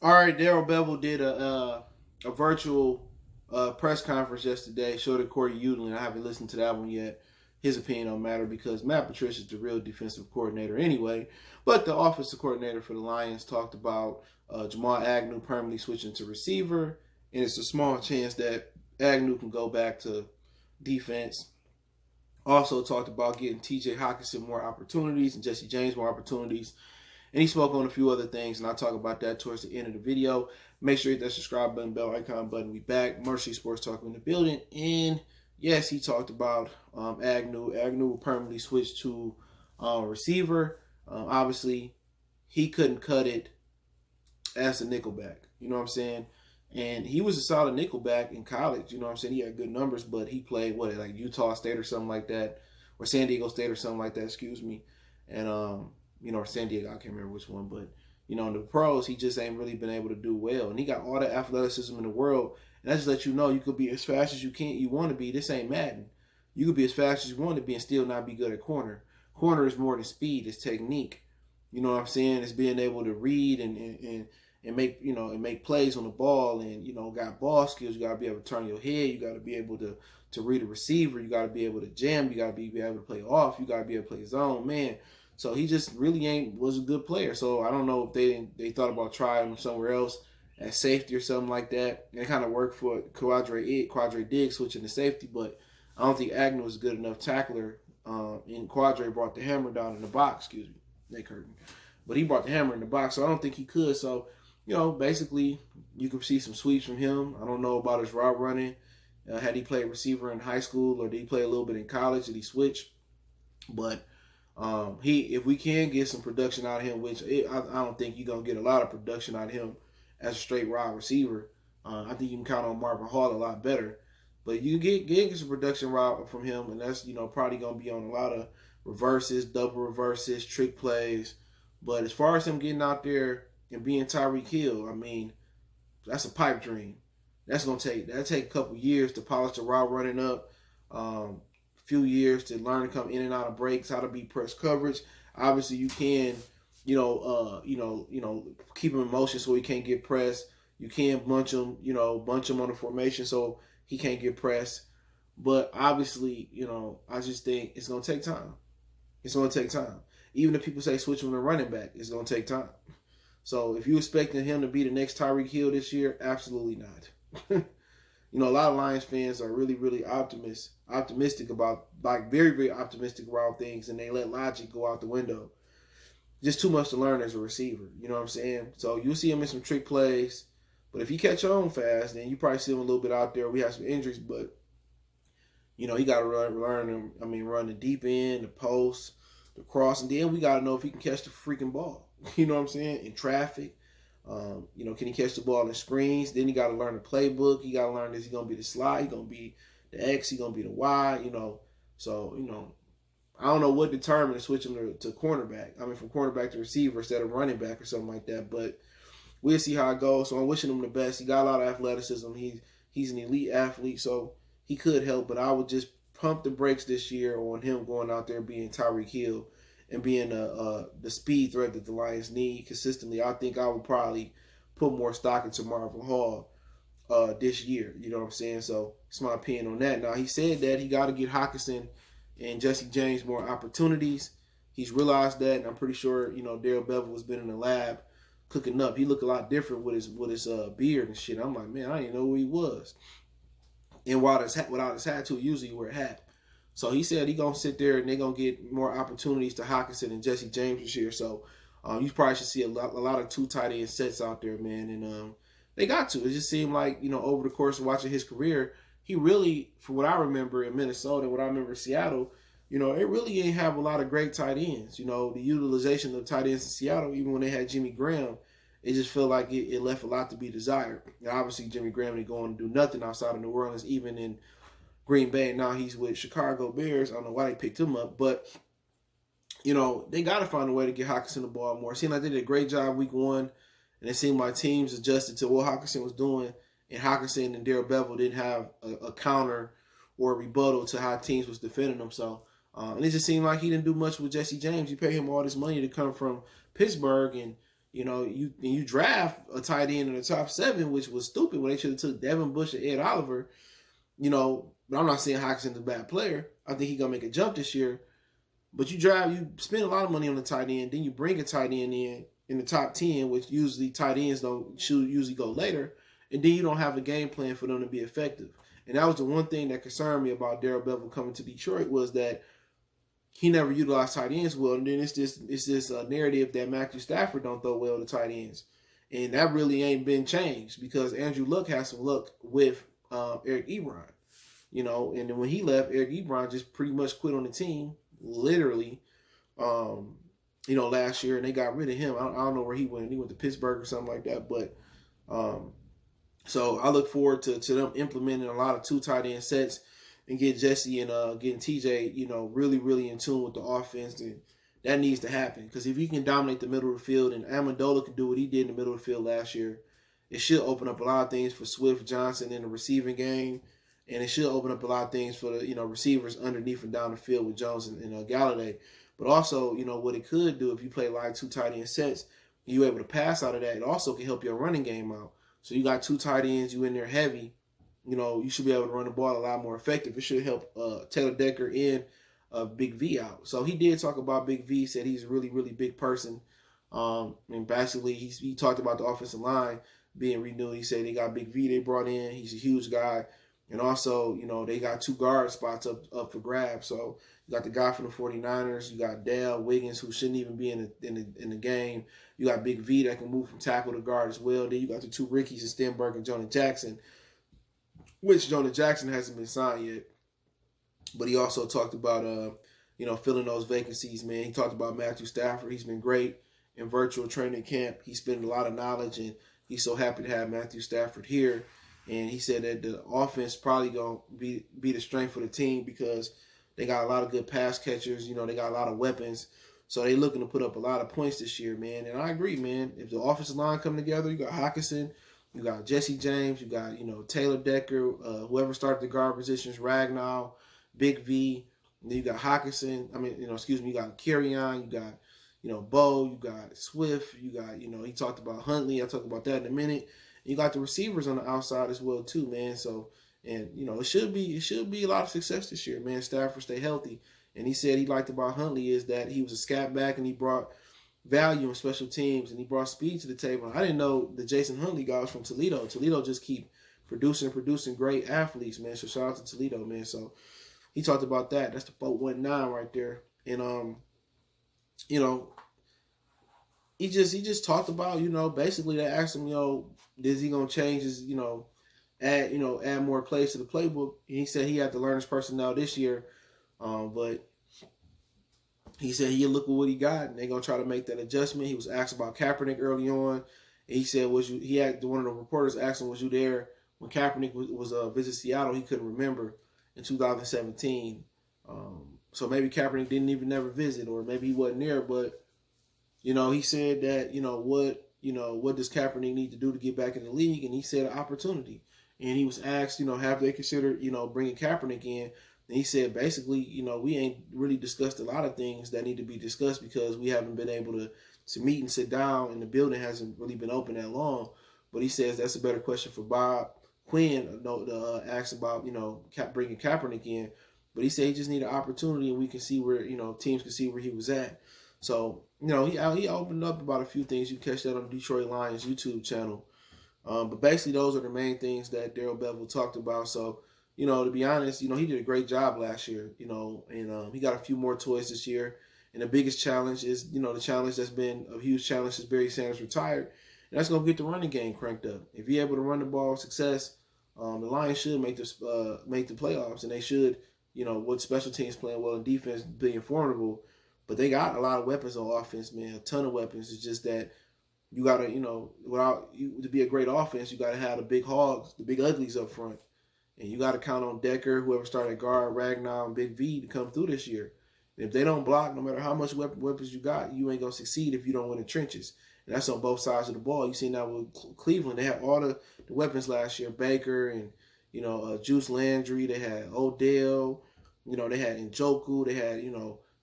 All right, Darrell Bevell did a virtual press conference yesterday. Showed it Corey Udlin. I haven't listened to that one yet. His opinion don't matter because Matt Patricia is the real defensive coordinator anyway. But the offensive coordinator for the Lions talked about Jamal Agnew permanently switching to receiver, and it's a small chance that Agnew can go back to defense. Also talked about getting T.J. Hockenson more opportunities and Jesse James more opportunities. And he spoke on a few other things, and I'll talk about that towards the end of the video. Make sure you hit that subscribe button, bell icon button. We back. Mercy Sports Talk in the building. And yes, he talked about Agnew. Agnew will permanently switch to receiver. Obviously, he couldn't cut it as a nickelback. You know what I'm saying? And he was a solid nickelback in college. You know what I'm saying? He had good numbers, but he played, like Utah State or something like that, or San Diego State or something like that, excuse me. And, or San Diego, I can't remember which one, but in the pros, he just ain't really been able to do well. And he got all the athleticism in the world. And that just lets you know you could be as fast as you want to be. This ain't Madden. You could be as fast as you want to be and still not be good at corner. Corner is more than speed, it's technique. You know what I'm saying? It's being able to read and make and make plays on the ball, and got ball skills. You got to be able to turn your head. You got to be able to read a receiver. You got to be able to jam. You got to be able to play off. You got to be able to play zone, man. So he just really was a good player. So I don't know if they thought about trying him somewhere else at safety or something like that. And it kind of worked for Quadre Diggs switching to safety, but I don't think Agnew was a good enough tackler. And Quadre brought the hammer down in the box. Excuse me, Nick Curtin. But he brought the hammer in the box, so I don't think he could. So basically, you could see some sweeps from him. I don't know about his route running. Had he played receiver in high school, or did he play a little bit in college? Did he switch? But if we can get some production out of him, which I don't think you're gonna get a lot of production out of him as a straight wide receiver. I think you can count on Marvin Hall a lot better. But you can get some production route from him, and that's probably gonna be on a lot of reverses, double reverses, trick plays. But as far as him getting out there and being Tyreek Hill, I mean, that's a pipe dream. That'll take a couple years to polish the route running up. Few years to learn to come in and out of breaks, how to be press coverage. Obviously, you can, keep him in motion so he can't get pressed. You can bunch him on the formation so he can't get pressed. But obviously, I just think it's gonna take time. It's gonna take time. Even if people say switch him to running back, it's gonna take time. So if you're expecting him to be the next Tyreek Hill this year, absolutely not. A lot of Lions fans are really, really optimistic about, very, very optimistic about things, and they let logic go out the window. Just too much to learn as a receiver. You know what I'm saying? So you'll see him in some trick plays, but if he catch on fast, then you probably see him a little bit out there. We have some injuries, but he got to run the deep end, the post, the cross, and then we got to know if he can catch the freaking ball. You know what I'm saying? In traffic. Can he catch the ball in screens? Then he got to learn the playbook. He got to learn, is he going to be the slide? He going to be the X? He going to be the Y? So, I don't know what determined to switch him to cornerback. From cornerback to receiver instead of running back or something like that. But we'll see how it goes. So I'm wishing him the best. He got a lot of athleticism. He's an elite athlete, so he could help. But I would just pump the brakes this year on him going out there being Tyreek Hill and being the speed threat that the Lions need consistently. I think I would probably put more stock into Marvin Hall this year. You know what I'm saying? So it's my opinion on that. Now, he said that he got to get Hockenson and Jesse James more opportunities. He's realized that, and I'm pretty sure Darrell Bevell has been in the lab cooking up. He looked a lot different with his beard and shit. I'm like, man, I didn't know who he was. And without his hat too, usually you wear a hat. So he said he's going to sit there and they're going to get more opportunities to Hockenson and Jesse James this year. So you probably should see a lot of two tight end sets out there, man. And they got to. It just seemed like, over the course of watching his career, he really, for what I remember in Minnesota, what I remember in Seattle, it really ain't have a lot of great tight ends. The utilization of tight ends in Seattle, even when they had Jimmy Graham, it just felt like it left a lot to be desired. And obviously, Jimmy Graham ain't going to do nothing outside of New Orleans, even in Green Bay. Now he's with Chicago Bears. I don't know why they picked him up, but they got to find a way to get Hockenson the ball more. It seemed like they did a great job week one, and it seemed like teams adjusted to what Hockenson was doing, and Hockenson and Darrell Bevell didn't have a counter or a rebuttal to how teams was defending them. So, and it just seemed like he didn't do much with Jesse James. You pay him all this money to come from Pittsburgh, and You draft a tight end in the top 7, which was stupid when they should have took Devin Bush and Ed Oliver. But I'm not saying Hockenson's a bad player. I think he's gonna make a jump this year. But you spend a lot of money on the tight end, then you bring a tight end in the top 10, which usually tight ends should usually go later, and then you don't have a game plan for them to be effective. And that was the one thing that concerned me about Darrell Bevell coming to Detroit, was that he never utilized tight ends well. And then it's this narrative that Matthew Stafford don't throw well to tight ends. And that really ain't been changed, because Andrew Luck has some luck with Eric Ebron. And then when he left, Eric Ebron just pretty much quit on the team, literally, last year, and they got rid of him. I don't know where he went. He went to Pittsburgh or something like that. But so I look forward to them implementing a lot of 2 tight end sets and get Jesse and getting TJ, really, really in tune with the offense. And that needs to happen, because if you can dominate the middle of the field and Amendola can do what he did in the middle of the field last year, it should open up a lot of things for Swift, Johnson in the receiving game. And it should open up a lot of things for the receivers underneath and down the field with Jones and Galladay. But also, what it could do if you play like 2 tight end sets, and you're able to pass out of that, it also can help your running game out. So you got 2 tight ends, you in there heavy, you should be able to run the ball a lot more effective. It should help Taylor Decker and Big V out. So he did talk about Big V, said he's a really, really big person. And basically he talked about the offensive line being renewed. He said they got Big V they brought in. He's a huge guy. And also, they got 2 guard spots up for grabs. So you got the guy from the 49ers. You got Darrell, Wiggins, who shouldn't even be in the game. You got Big V that can move from tackle to guard as well. Then you got the 2 rookies, Stenberg and Jonah Jackson, which Jonah Jackson hasn't been signed yet. But he also talked about, filling those vacancies, man. He talked about Matthew Stafford. He's been great in virtual training camp. He's spent a lot of knowledge, and he's so happy to have Matthew Stafford here. And he said that the offense probably going to be the strength for the team, because they got a lot of good pass catchers. They got a lot of weapons. So they looking to put up a lot of points this year, man. And I agree, man. If the offensive line come together, you got Hockenson, you got Jesse James, you got, Taylor Decker, whoever started the guard positions, Ragnow, Big V. And then you got Hockenson. You got Kerryon, you got, Bo, you got Swift, you got, he talked about Huntley. I'll talk about that in a minute. You got the receivers on the outside as well too, man. So, and it should be a lot of success this year, man. Stafford stay healthy, and he said he liked about Huntley is that he was a scat back and he brought value in special teams and he brought speed to the table. I didn't know the Jason Huntley guy was from Toledo. Toledo just keep producing great athletes, man. So shout out to Toledo, man. So he talked about that. That's the 419 right there, and he just talked about basically they asked him is he gonna change his add more plays to the playbook. And he said he had to learn his personnel this year, but he said he'll look at what he got and they're gonna try to make that adjustment. He was asked about Kaepernick early on, and he said one of the reporters asked him, was you there when Kaepernick was visit Seattle? He couldn't remember in 2017. So maybe Kaepernick didn't even never visit, or maybe he wasn't there, but he said that, what does Kaepernick need to do to get back in the league? And he said an opportunity. And he was asked, have they considered, bringing Kaepernick in? And he said, basically, we ain't really discussed a lot of things that need to be discussed because we haven't been able to meet and sit down, and the building hasn't really been open that long. But he says that's a better question for Bob Quinn to ask about, bringing Kaepernick in. But he said he just need an opportunity, and we can see where, teams can see where he was at. So, he opened up about a few things. You catch that on the Detroit Lions YouTube channel. But basically, those are the main things that Darrell Bevell talked about. So, to be honest, he did a great job last year, and he got a few more toys this year. And the biggest challenge is, the challenge that's been a huge challenge since Barry Sanders retired. And that's going to get the running game cranked up. If you're able to run the ball with success, the Lions should make the playoffs. And they should, with special teams playing well and defense being formidable. But they got a lot of weapons on offense, man. A ton of weapons. It's just that you got to, to be a great offense, you got to have the big hogs, the big uglies up front. And you got to count on Decker, whoever started guard, Ragnow, and Big V to come through this year. And if they don't block, no matter how much weapons you got, you ain't going to succeed if you don't win the trenches. And that's on both sides of the ball. You seen that with Cleveland. They had all the weapons last year. Baker and, Juice Landry. They had Odell. They had Njoku. They had,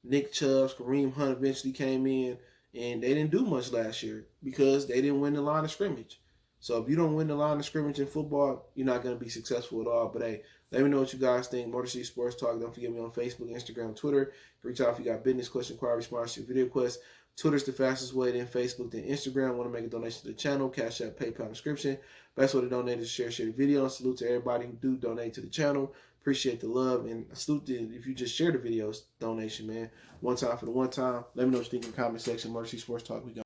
Nick Chubb. Kareem Hunt eventually came in. And they didn't do much last year because they didn't win the line of scrimmage. So if you don't win the line of scrimmage in football, you're not going to be successful at all. But hey, let me know what you guys think. Motor City Sports Talk. Don't forget me on Facebook, Instagram, Twitter. Reach out if you got business, question, inquiry, sponsorship, video requests. Twitter's the fastest way, then Facebook, then Instagram. Want to make a donation to the channel? Cash App, PayPal, description. Best way to donate is share the video. Salute to everybody who do donate to the channel. Appreciate the love, and salute to if you just share the videos donation, man. One time for the one time. Let me know what you think in the comment section. Motor City Sports Talk. We got